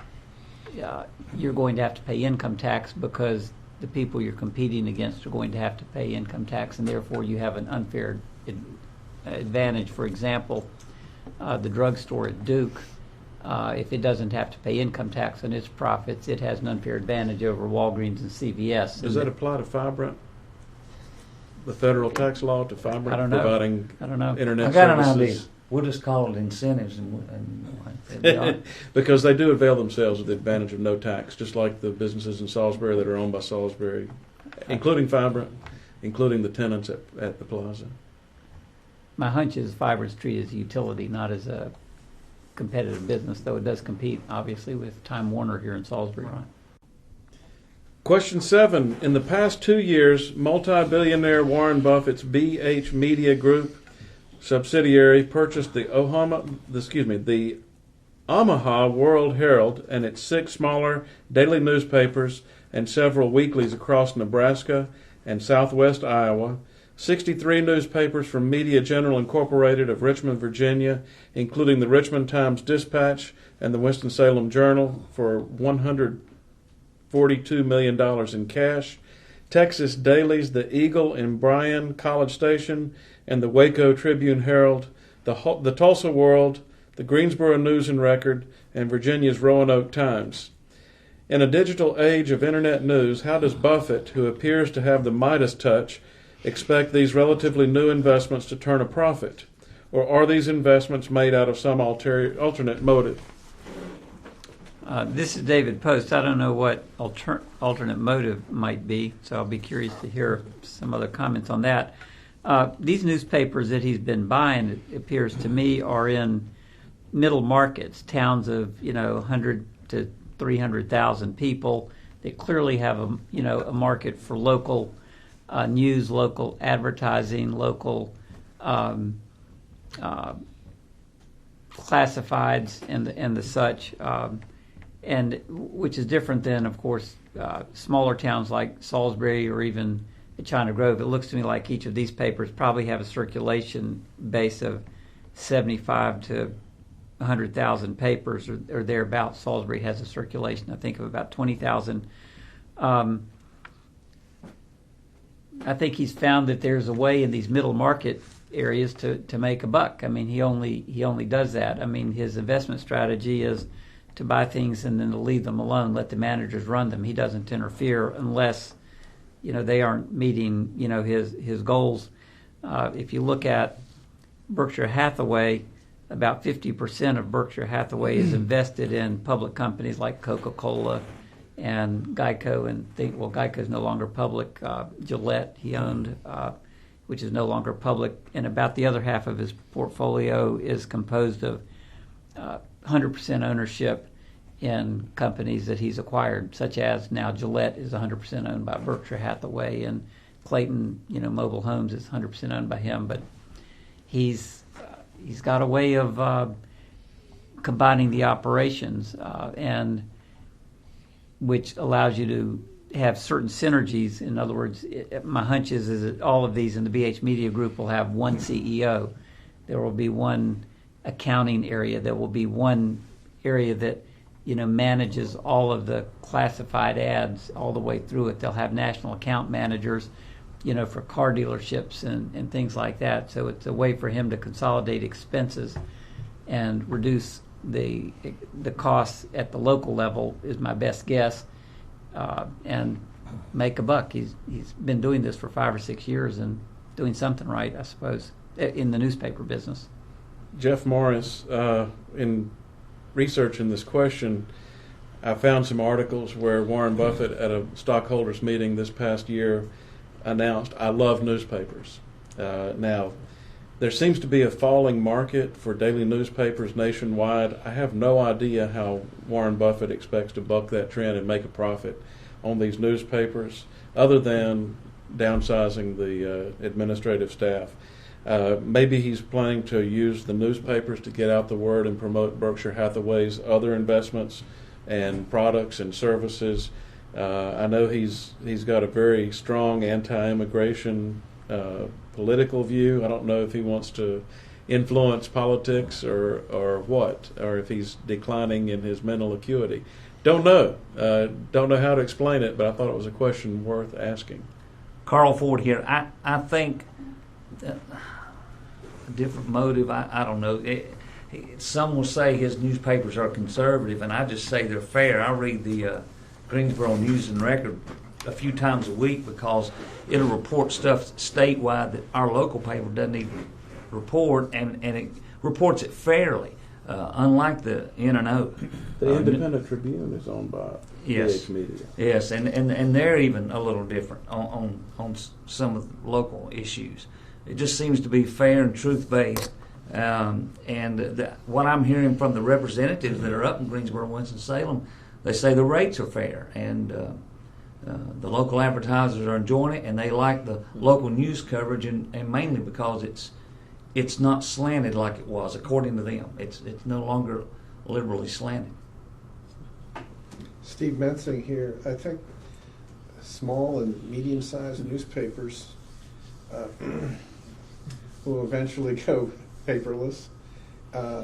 Speaker 6: you're going to have to pay income tax because the people you're competing against are going to have to pay income tax, and therefore you have an unfair advantage. For example, the drugstore at Duke, if it doesn't have to pay income tax on its profits, it has an unfair advantage over Walgreens and CVS.
Speaker 1: Does that apply to Fibrant? The federal tax law to Fibrant
Speaker 6: I don't know.
Speaker 1: providing
Speaker 6: I don't know.
Speaker 1: internet
Speaker 2: I got an
Speaker 1: services?
Speaker 2: idea. We'll just call it incentives and
Speaker 1: Because they do avail themselves of the advantage of no tax, just like the businesses in Salisbury that are owned by Salisbury, including Fibrant, including the tenants at the plaza.
Speaker 6: My hunch is Fibrant's treated as a utility, not as a competitive business, though it does compete, obviously, with Time Warner here in Salisbury.
Speaker 2: Right.
Speaker 1: Question 7. In the past 2 years, multi-billionaire Warren Buffett's BH Media Group subsidiary purchased the Omaha World Herald and its 6 smaller daily newspapers and several weeklies across Nebraska and southwest Iowa, 63 newspapers from Media General Incorporated of Richmond, Virginia, including the Richmond Times-Dispatch and the Winston-Salem Journal, for $142 million in cash, Texas dailies, the Eagle in Bryan, College Station, and the Waco Tribune-Herald, the Tulsa World, the Greensboro News and Record, and Virginia's Roanoke Times. In a digital age of internet news, how does Buffett, who appears to have the Midas touch, expect these relatively new investments to turn a profit? Or are these investments made out of some alternate motive?
Speaker 6: This is David Post. I don't know what alternate motive might be, so I'll be curious to hear some other comments on that. These newspapers that he's been buying, it appears to me, are in middle markets, towns of 100 to 300,000 people. They clearly have a market for local news, local advertising, local classifieds, and the such. And which is different than, of course, smaller towns like Salisbury or even China Grove. It looks to me like each of these papers probably have a circulation base of 75 to 100,000 papers or thereabouts. Salisbury has a circulation, I think, of about 20,000. I think he's found that there's a way in these middle market areas to make a buck. I mean, he only does that. I mean, his investment strategy is to buy things and then to leave them alone, let the managers run them. He doesn't interfere unless they aren't meeting his goals. If you look at Berkshire Hathaway, about 50% of Berkshire Hathaway is invested in public companies like Coca-Cola and Geico, and Geico's no longer public. Gillette he owned, which is no longer public, and about the other half of his portfolio is composed of 100% ownership in companies that he's acquired, such as now Gillette is 100% owned by Berkshire Hathaway, and Clayton, Mobile Homes is 100% owned by him, but he's got a way of combining the operations, and which allows you to have certain synergies. In other words, my hunch is that all of these in the BH Media Group will have one CEO. There will be one accounting area. There will be one area that manages all of the classified ads all the way through it. They'll have national account managers, for car dealerships and things like that. So it's a way for him to consolidate expenses and reduce the costs at the local level, is my best guess, and make a buck. He's been doing this for 5 or 6 years and doing something right, I suppose, in the newspaper business.
Speaker 1: Jeff Morris, in researching this question, I found some articles where Warren Buffett at a stockholders meeting this past year announced, "I love newspapers." Now, there seems to be a falling market for daily newspapers nationwide. I have no idea how Warren Buffett expects to buck that trend and make a profit on these newspapers, other than downsizing the administrative staff. Maybe he's planning to use the newspapers to get out the word and promote Berkshire Hathaway's other investments and products and services. I know he's got a very strong anti-immigration political view. I don't know if he wants to influence politics or what, or if he's declining in his mental acuity. Don't know. Don't know how to explain it, but I thought it was a question worth asking.
Speaker 2: Carl Ford here. I think a different motive. I don't know. Some will say his newspapers are conservative, and I just say they're fair. I read the Greensboro News and Record a few times a week because it'll report stuff statewide that our local paper doesn't even report, and it reports it fairly, unlike the N&O.
Speaker 1: The Independent Tribune is owned by BH Media.
Speaker 2: Yes, and they're even a little different on some of the local issues. It just seems to be fair and truth-based. What I'm hearing from the representatives that are up in Greensboro, Winston-Salem, they say the rates are fair, and the local advertisers are enjoying it, and they like the local news coverage, and mainly because it's not slanted like it was, according to them. It's no longer liberally slanted.
Speaker 3: Steve Mensing here. I think small and medium-sized newspapers will eventually go paperless.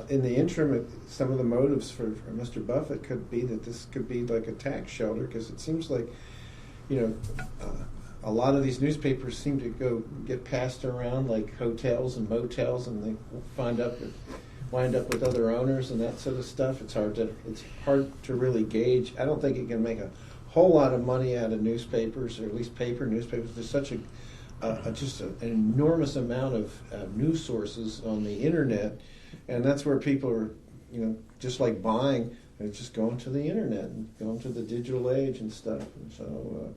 Speaker 3: In the interim, some of the motives for Mr. Buffett could be that this could be like a tax shelter, because it seems like, a lot of these newspapers seem to get passed around like hotels and motels, and they wind up with other owners and that sort of stuff. It's hard to really gauge. I don't think it can make a whole lot of money out of newspapers, or at least paper newspapers. There's such an enormous amount of news sources on the internet, and that's where people are, just like buying, they're just going to the internet and going to the digital age and stuff. And so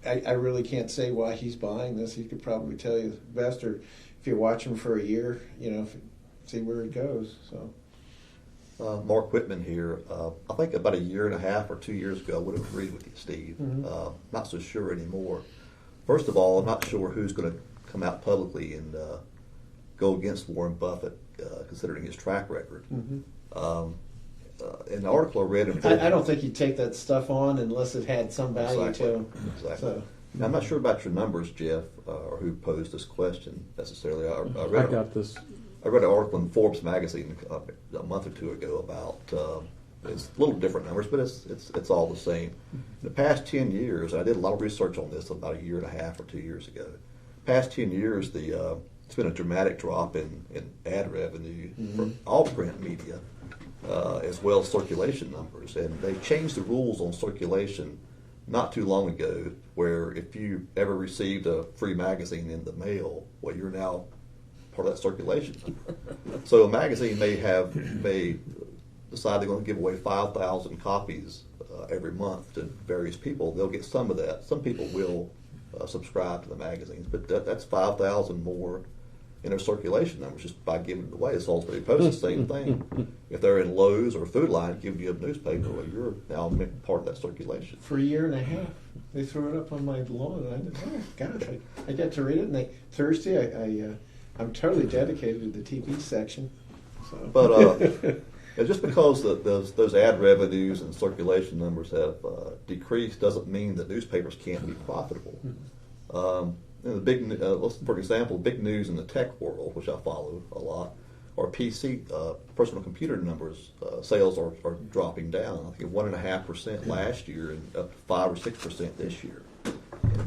Speaker 3: I really can't say why he's buying this. He could probably tell you best, or if you watch him for a year, see where it goes. So.
Speaker 4: Mark Whitman here. I think about 1.5 years or 2 years ago, I would have agreed with you, Steve.
Speaker 3: Mm-hmm.
Speaker 4: Not so sure anymore. First of all, I'm not sure who's going to come out publicly and go against Warren Buffett, considering his track record.
Speaker 3: Mm-hmm.
Speaker 4: In the article I read,
Speaker 3: I don't think he'd take that stuff on unless it had some value to him.
Speaker 4: Exactly.
Speaker 3: So.
Speaker 4: Now, I'm not sure about your numbers, Jeff, or who posed this question necessarily. I
Speaker 1: got this.
Speaker 4: I read an article in Forbes magazine a month or two ago about it's a little different numbers, but it's all the same. In the past 10 years, I did a lot of research on this about 1.5 years or 2 years ago. Past 10 years, it's been a dramatic drop in ad revenue for all print media, as well as circulation numbers. And they changed the rules on circulation not too long ago, where if you ever received a free magazine in the mail, well, you're now part of that circulation. So a magazine may decide they're going to give away 5,000 copies every month to various people. They'll get some of that. Some people will subscribe to the magazines, but that's 5,000 more in their circulation numbers just by giving it away. Salisbury Post the same thing. If they're in Lowe's or Food Line giving you a newspaper, well, you're now part of that circulation.
Speaker 3: For a year and a half, they threw it up on my lawn, and I said, "Oh gosh, I get to read it." And Thursday, I'm totally dedicated to the TV section. So.
Speaker 4: But just because those ad revenues and circulation numbers have decreased doesn't mean that newspapers can't be profitable. The big, for example, big news in the tech world, which I follow a lot, are PC personal computer numbers. Sales are dropping down. I think 1.5% last year and up to 5 or 6% this year.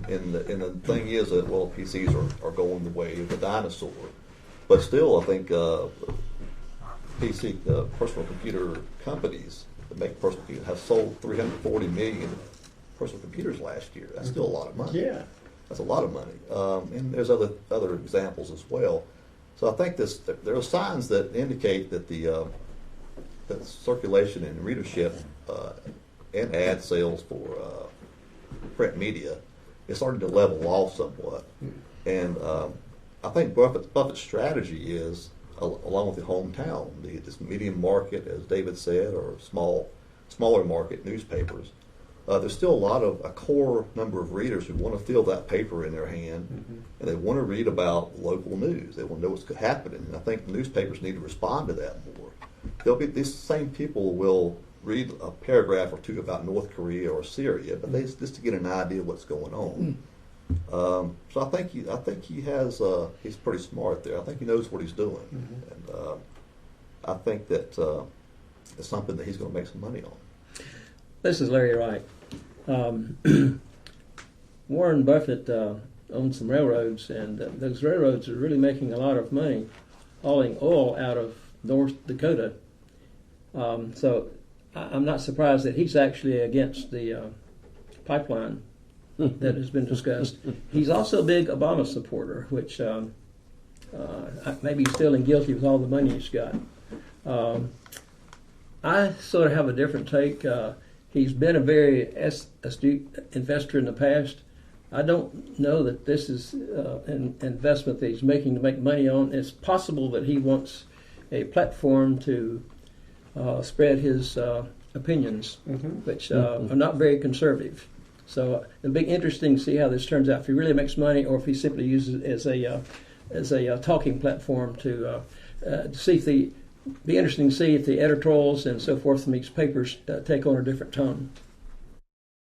Speaker 4: And the thing is that PCs are going the way of the dinosaur, but still I think PC personal computer companies that make personal computers have sold 340 million personal computers last year. That's still a lot of money.
Speaker 3: Yeah.
Speaker 4: That's a lot of money, and there's other examples as well. So I think there are signs that indicate that that circulation and readership and ad sales for print media is starting to level off somewhat. And I think Buffett's strategy is, along with the hometown, this medium market, as David said, or smaller market newspapers. There's still a core number of readers who want to feel that paper in their hand, and they want to read about local news. They want to know what's happening, and I think newspapers need to respond to that more. These same people will read a paragraph or two about North Korea or Syria, but just to get an idea of what's going on. So I think he's pretty smart there. I think he knows what he's doing, and I think that it's something that he's going to make some money on.
Speaker 5: This is Larry Wright. Warren Buffett owns some railroads, and those railroads are really making a lot of money hauling oil out of North Dakota. So I'm not surprised that he's actually against the pipeline that has been discussed. He's also a big Obama supporter, which maybe he's feeling guilty with all the money he's got. I sort of have a different take. He's been a very astute investor in the past. I don't know that this is an investment that he's making to make money on. It's possible that he wants a platform to spread his opinions, which are not very conservative. So it'll be interesting to see how this turns out. If he really makes money, or if he simply uses it as a talking platform to see if be interesting to see if the editorials and so forth from these papers take on a different tone.